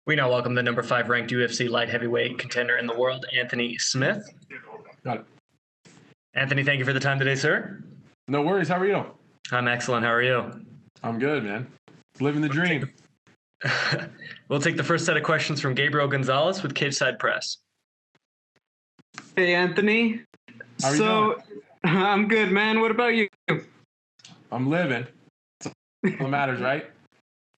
We now welcome the number 5 ranked UFC light heavyweight contender in the world, Anthony Smith. Got it. Anthony, thank you for the time today, sir. No worries. How are you? I'm excellent. How are you? I'm good, man. Living the dream. We'll take the first set of questions from Gabriel Gonzalez with Cage Side Press. Hey, Anthony. How are you doing? I'm good, man. What about you? I'm living. That's all that matters, right?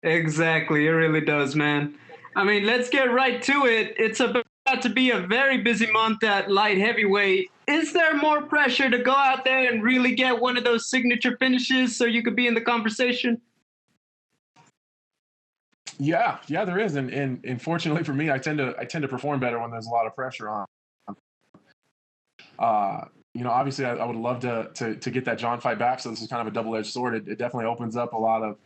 Exactly. It really does, man. I mean, let's get right to it. It's about to be a very busy month at light heavyweight. Is there more pressure to go out there and really get one of those signature finishes so you could be in the conversation? Yeah, there is, and fortunately for me, I tend to perform better when there's a lot of pressure on. Obviously, I would love to get that Jon fight back. So this is kind of a double-edged sword. It definitely opens up a lot of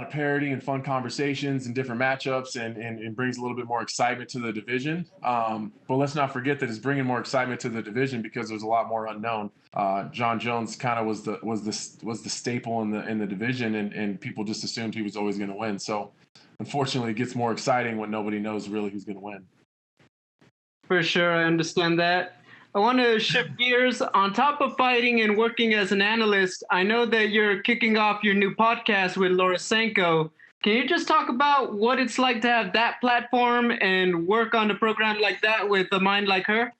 parity and fun conversations and different matchups, and brings a little bit more excitement to the division. But let's not forget that it's bringing more excitement to the division because there's a lot more unknown. Jon Jones kind of was the staple in the division, and people just assumed he was always going to win. So unfortunately, it gets more exciting when nobody knows really who's going to win. For sure, I understand that. I want to shift gears. On top of fighting and working as an analyst, I know that you're kicking off your new podcast with Laura Sanko. Can you just talk about what it's like to have that platform and work on a program like that with a mind like her?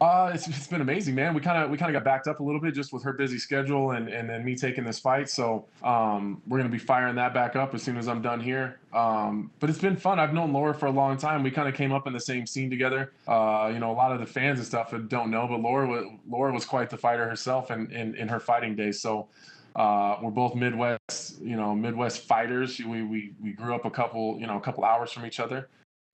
It's been amazing, man. We kind of got backed up a little bit just with her busy schedule and then me taking this fight. So we're gonna be firing that back up as soon as I'm done here. But it's been fun. I've known Laura for a long time. We kind of came up in the same scene together. A lot of the fans and stuff don't know, but Laura was quite the fighter herself in her fighting days. So we're both Midwest fighters. We grew up a couple hours from each other.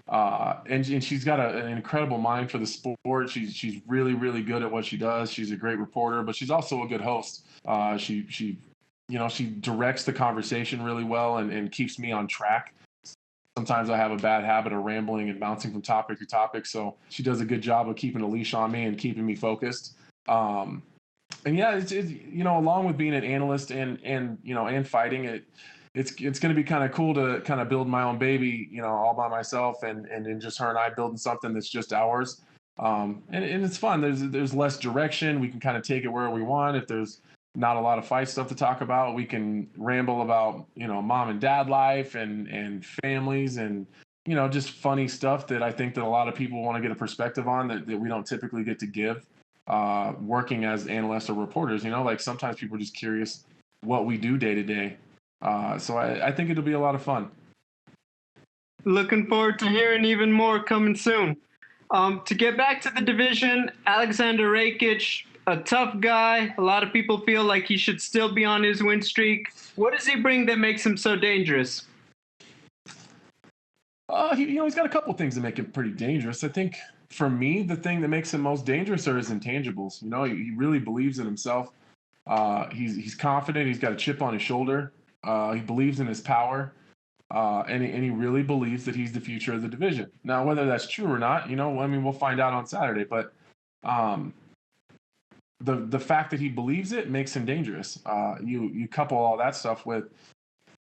And she's got an incredible mind for the sport. She's really, really good at what she does. She's a great reporter, but she's also a good host. She directs the conversation really well and keeps me on track. Sometimes I have a bad habit of rambling and bouncing from topic to topic. So she does a good job of keeping a leash on me and keeping me focused. And yeah, it's along with being an analyst and fighting it's going to be kind of cool to kind of build my own baby, all by myself and just her and I building something that's just ours. And it's fun. There's less direction. We can kind of take it where we want. If there's not a lot of fight stuff to talk about, we can ramble about, mom and dad life and families and, just funny stuff that I think that a lot of people want to get a perspective on that we don't typically get to give working as analysts or reporters. Like sometimes people are just curious what we do day to day. So I think it'll be a lot of fun. Looking forward to hearing even more coming soon. To get back to the division, Alexander Rakic, a tough guy. A lot of people feel like he should still be on his win streak. What does he bring that makes him so dangerous? He's got a couple things that make him pretty dangerous. I think for me, the thing that makes him most dangerous are his intangibles. He really believes in himself. He's confident. He's got a chip on his shoulder. He believes in his power, and he really believes that he's the future of the division. Now, whether that's true or not, we'll find out on Saturday. But the fact that he believes it makes him dangerous. You couple all that stuff with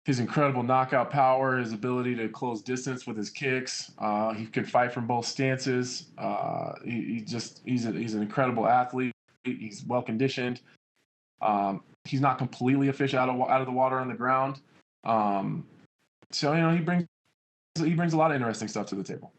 his incredible knockout power, his ability to close distance with his kicks. He can fight from both stances. He's an incredible athlete. He's well conditioned. He's not completely a fish out of the water on the ground. So he brings a lot of interesting stuff to the table.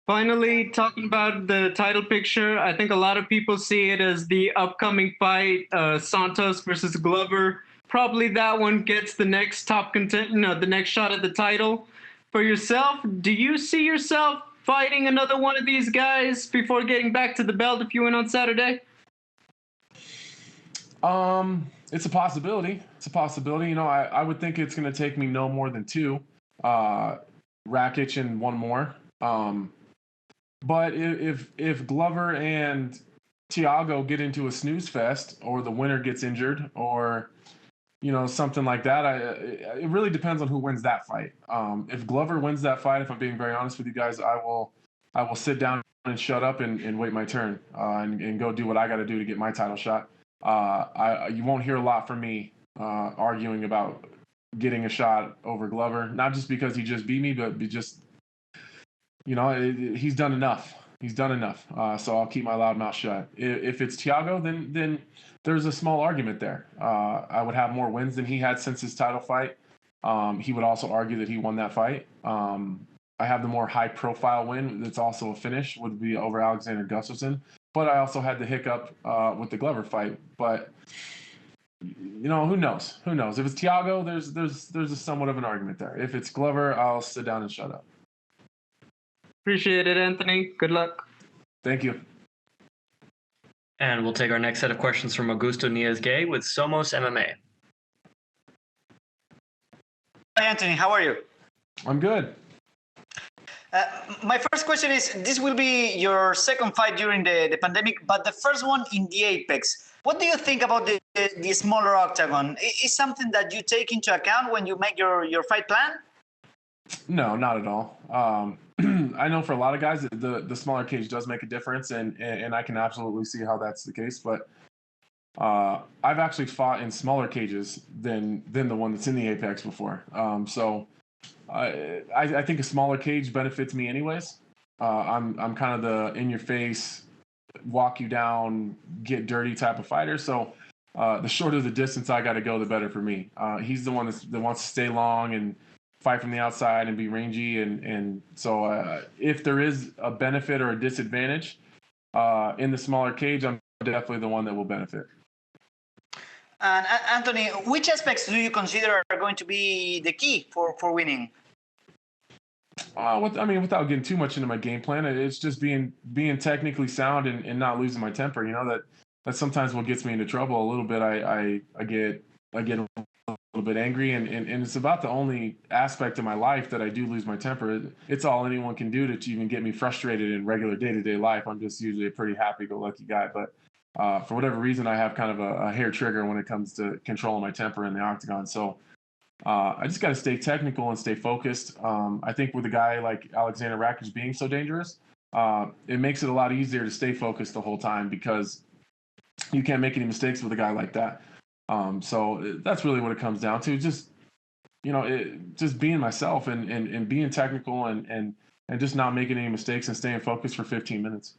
Finally, talking about the title picture, I think a lot of people see it as the upcoming fight, Santos versus Glover. Probably that one gets the next the next shot at the title. For yourself, do you see yourself fighting another one of these guys before getting back to the belt if you win on Saturday? It's a possibility. I would think it's going to take me no more than 2, Rakic and one more. But if Glover and Thiago get into a snooze fest, or the winner gets injured, or something like that, it really depends on who wins that fight. If Glover wins that fight, if I'm being very honest with you guys, I will sit down and shut up and wait my turn and go do what I got to do to get my title shot. You won't hear a lot from me arguing about getting a shot over Glover, not just because he just beat me, but just, he's done enough. He's done enough. So I'll keep my loud mouth shut. If it's Thiago, then there's a small argument there. I would have more wins than he had since his title fight. He would also argue that he won that fight. I have the more high-profile win that's also a finish, would be over Alexander Gustafsson. But I also had the hiccup with the Glover fight. But who knows? Who knows? If it's Thiago, there's a somewhat of an argument there. If it's Glover, I'll sit down and shut up. Appreciate it, Anthony. Good luck. Thank you. And we'll take our next set of questions from Augusto Niez-Gay with Somos MMA. Hi, Anthony. How are you? I'm good. My first question is, this will be your second fight during the pandemic, but the first one in the Apex. What do you think about the smaller octagon? Is something that you take into account when you make your fight plan? No, not at all. I know for a lot of guys, the smaller cage does make a difference, and I can absolutely see how that's the case. But I've actually fought in smaller cages than the one that's in the Apex before. So I think a smaller cage benefits me anyways. I'm kind of the in-your-face, walk you down, get dirty type of fighter. So the shorter the distance I got to go, the better for me. He's the one that wants to stay long and fight from the outside and be rangy. And so if there is a benefit or a disadvantage in the smaller cage, I'm definitely the one that will benefit. And Anthony, which aspects do you consider are going to be the key for winning? Without getting too much into my game plan, it's just being technically sound and not losing my temper. That's sometimes what gets me into trouble a little bit. I get a little bit angry, and it's about the only aspect of my life that I do lose my temper. It's all anyone can do to even get me frustrated in regular day-to-day life. I'm just usually a pretty happy-go-lucky guy, but for whatever reason, I have kind of a hair trigger when it comes to controlling my temper in the octagon. So I just got to stay technical and stay focused. I think with a guy like Alexander Rakic being so dangerous, it makes it a lot easier to stay focused the whole time because you can't make any mistakes with a guy like that. So that's really what it comes down to. Just being myself and being technical and just not making any mistakes and staying focused for 15 minutes.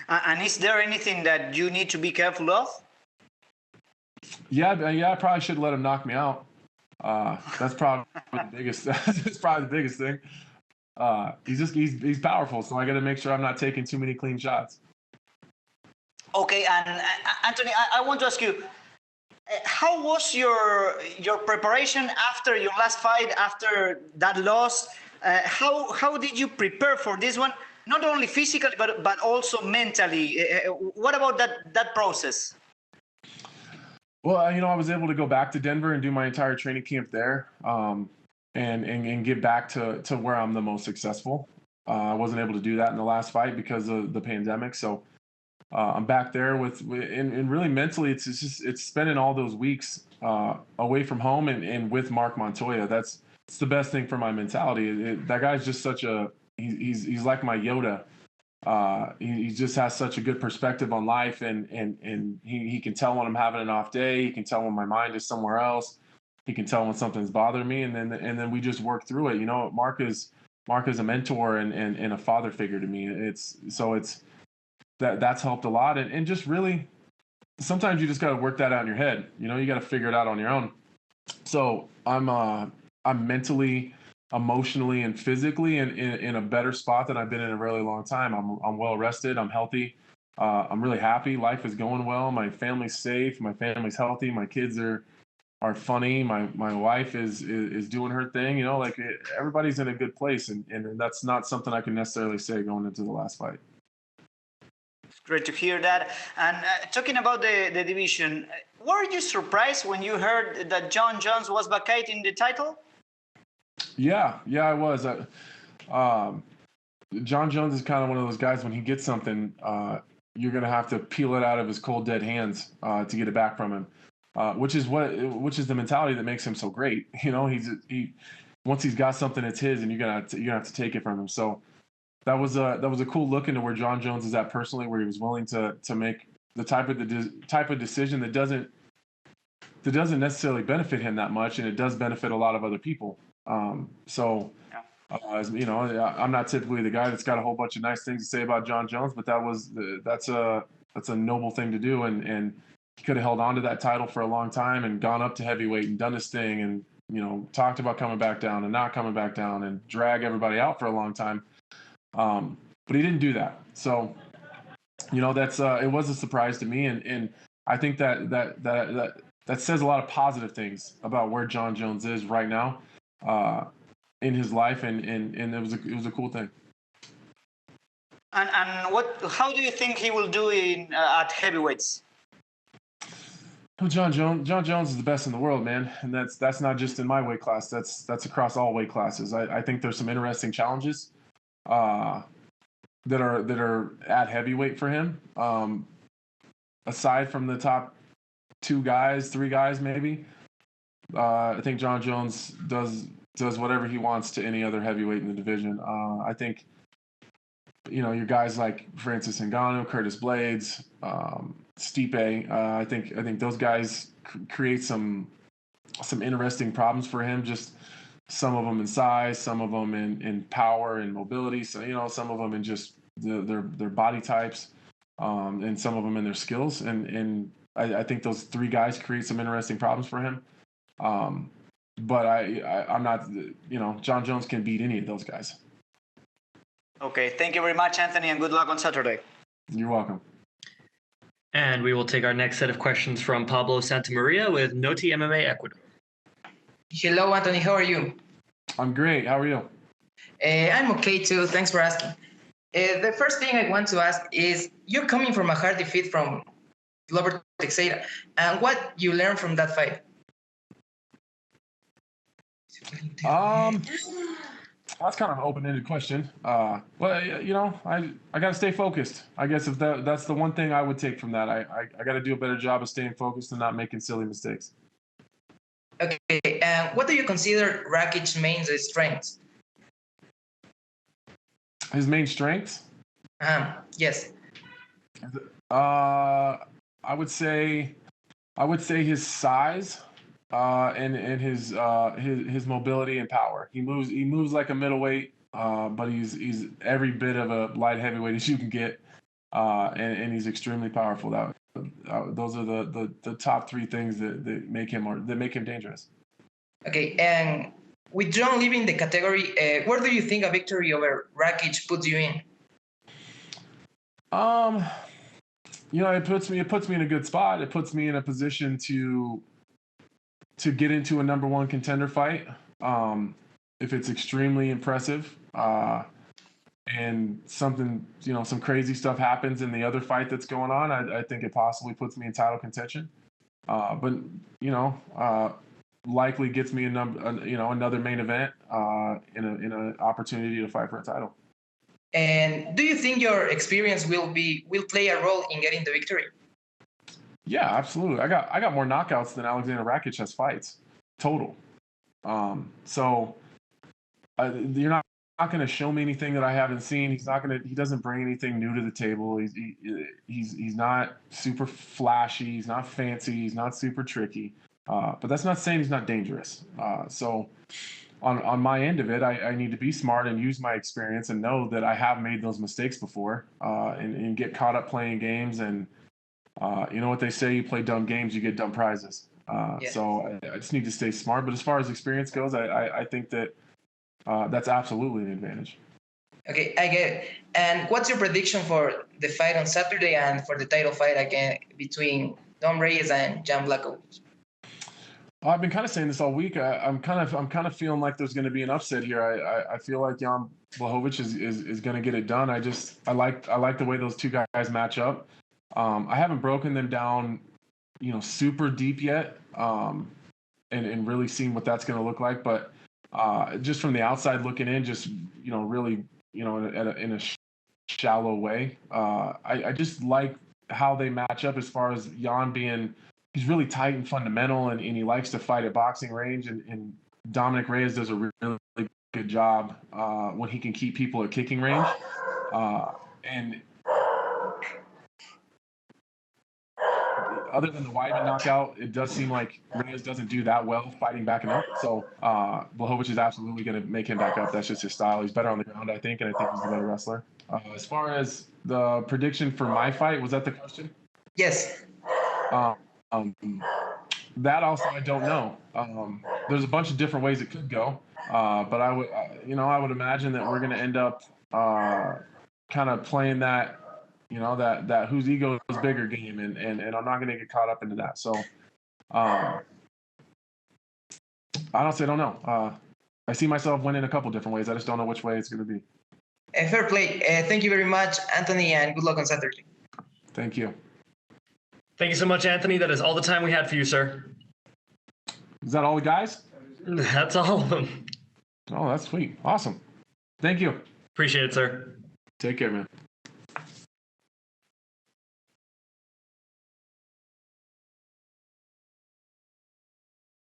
And is there anything that you need to be careful of? Yeah, I probably should let him knock me out. That's probably the biggest. That's probably the biggest thing. He's powerful, so I got to make sure I'm not taking too many clean shots. Okay, and Anthony, I want to ask you, how was your preparation after your last fight, after that loss? How did you prepare for this one? Not only physically, but also mentally. What about that process? Well, I was able to go back to Denver and do my entire training camp there, and get back to where I'm the most successful. I wasn't able to do that in the last fight because of the pandemic. So I'm back there and really mentally, it's spending all those weeks away from home and with Mark Montoya. It's the best thing for my mentality. That guy's just he's like my Yoda. He just has such a good perspective on life, and he can tell when I'm having an off day. He can tell when my mind is somewhere else. He can tell when something's bothering me, and then we just work through it. Mark is a mentor and a father figure to me. That's helped a lot, and just really sometimes you just got to work that out in your head. You got to figure it out on your own. So I'm mentally, emotionally, and physically in a better spot than I've been in a really long time. I'm well rested. I'm healthy. I'm really happy. Life is going well. My family's safe. My family's healthy. My kids are funny. My wife is doing her thing. Everybody's in a good place, and that's not something I can necessarily say going into the last fight. It's great to hear that. And talking about the division, were you surprised when you heard that Jon Jones was vacating the title? Yeah, I was. Jon Jones is kind of one of those guys, when he gets something, you're going to have to peel it out of his cold, dead hands to get it back from him, which is the mentality that makes him so great. Once he's got something, it's his, and you're gonna have to take it from him. So that was a cool look into where Jon Jones is at personally, where he was willing to make the type of decision that that doesn't necessarily benefit him that much, and it does benefit a lot of other people. As you know, I'm not typically the guy that's got a whole bunch of nice things to say about Jon Jones, but that's a noble thing to do, and he could have held on to that title for a long time and gone up to heavyweight and done his thing, and talked about coming back down and not coming back down and drag everybody out for a long time. But he didn't do that. So, that's it was a surprise to me, and I think that says a lot of positive things about where Jon Jones is right now in his life, and it was a cool thing. And how do you think he will do at heavyweights? Jon Jones is the best in the world, man, and that's not just in my weight class. That's across all weight classes. I think there's some interesting challenges that are at heavyweight for him. Aside from the top 3 guys, maybe. I think Jon Jones does whatever he wants to any other heavyweight in the division. I think, your guys like Francis Ngannou, Curtis Blades, Stipe. I think those guys create some interesting problems for him. Just some of them in size, some of them in power and mobility. So some of them in just their body types, and some of them in their skills. And I think those 3 guys create some interesting problems for him. But I'm not, Jon Jones can beat any of those guys. Okay, thank you very much, Anthony, and good luck on Saturday. You're welcome. And we will take our next set of questions from Pablo Santamaria with Noti MMA Ecuador. Hello, Anthony. How are you? I'm great. How are you? I'm okay, too. Thanks for asking. The first thing I want to ask is, you're coming from a hard defeat from Glover Teixeira, and what you learned from that fight? That's kind of an open-ended question. I got to stay focused. I guess if that's the one thing I would take from that. I got to do a better job of staying focused and not making silly mistakes. Okay, and what do you consider Rakic's main strengths? His main strengths? Yes. I would say his size. And his mobility and power. He moves like a middleweight, but he's every bit of a light heavyweight as you can get, and he's extremely powerful. Those are the top 3 things that make him dangerous. Okay, and with Jon leaving the category, where do you think a victory over Rakic puts you in? It puts me in a good spot. It puts me in a position to get into a number 1 contender fight, if it's extremely impressive, and something, some crazy stuff happens in the other fight that's going on, I think it possibly puts me in title contention. But likely gets me another main event, in an opportunity to fight for a title. And do you think your experience will play a role in getting the victory? Yeah, absolutely. I got more knockouts than Alexander Rakic has fights total. So you're not going to show me anything that I haven't seen. He doesn't bring anything new to the table. He's not super flashy. He's not fancy. He's not super tricky. But that's not saying he's not dangerous. So on my end of it, I need to be smart and use my experience and know that I have made those mistakes before, and get caught up playing games. And you know what they say, you play dumb games, you get dumb prizes. So I just need to stay smart. But as far as experience goes, I think that that's absolutely an advantage. Okay, I get it. And what's your prediction for the fight on Saturday and for the title fight again between Dom Reyes and Jan Blachowicz? I've been kind of saying this all week. I'm kind of feeling like there's going to be an upset here. I feel like Jan Blachowicz is going to get it done. I like the way those 2 guys match up. I haven't broken them down, super deep yet, and really seen what that's going to look like. But just from the outside looking in, just really, in a shallow way, I just like how they match up as far as Jan being. He's really tight and fundamental, and he likes to fight at boxing range. And Dominic Reyes does a really good job when he can keep people at kicking range. And other than the Weidman knockout, it does seem like Reyes doesn't do that well fighting backing up. So Blachowicz is absolutely going to make him back up. That's just his style. He's better on the ground, I think, and I think he's the better wrestler. As far as the prediction for my fight, was that the question? Yes. That also I don't know. There's a bunch of different ways it could go, but I would imagine that we're going to end up kind of playing that, that whose ego is bigger game, and I'm not going to get caught up into that. So honestly, I don't know. I see myself winning a couple different ways. I just don't know which way it's going to be. Fair play. Thank you very much, Anthony, and good luck on Saturday. Thank you. Thank you so much, Anthony. That is all the time we had for you, sir. Is that all the guys? That's all of them. Oh, that's sweet. Awesome. Thank you. Appreciate it, sir. Take care, man.